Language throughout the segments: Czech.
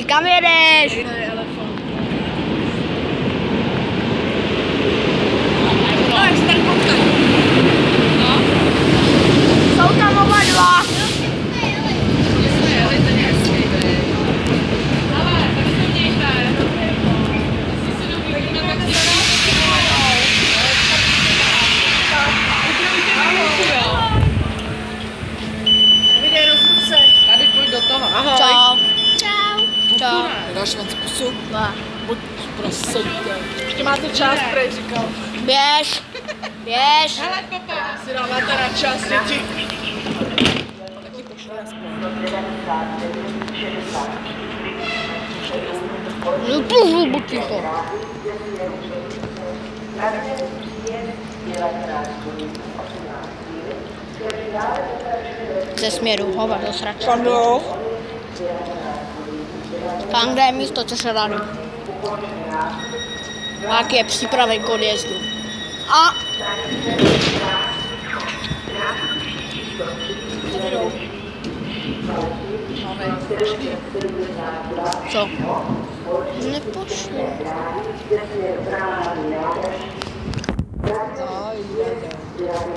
Hej, kam jedeš? No, jak se tady potkají. No. Jsou tam oba dva. Jsme jeli, ten je hezký, ale, tak to mějte. Jestli se domluvíme, tak si Videj, rozluč se. Tady pojď do toho. Ahoj. Čau. Čau. Čau. Dáš ven z pusu? Ne. Buď prosím. Ještě máte čas, prej říkal. Běž. Běž. Hele, papa. Si dáváte na čas, děti. Taky pošli aspoň. No to buď ticho. Ze směru, hovor do sračky. Panu. Tam, kde je místo, co se rady. Jak je připraven k odjezdu. A... Co? Nepošlu.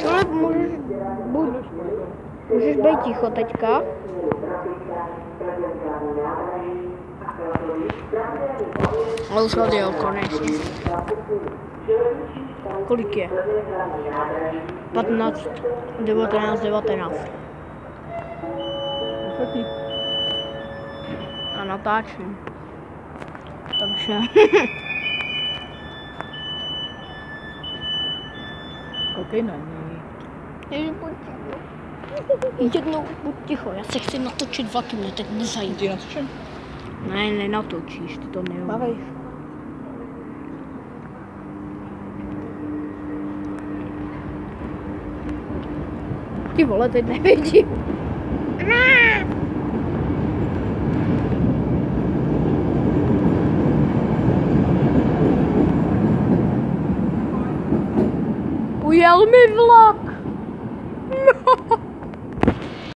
Ale můžeš být ticho teďka? Ale už odjel konečně. Kolik je? 15, 19. A natáčím. Takže... Koukej na ní. Jednou buď ticho, já se chci natočit vlaky, mě teď nezajímá. Ty natočím? Ne, nenatočíš, ty to neumíš. Bavej. Ty vole, teď nevidím. Ujel mi vlak.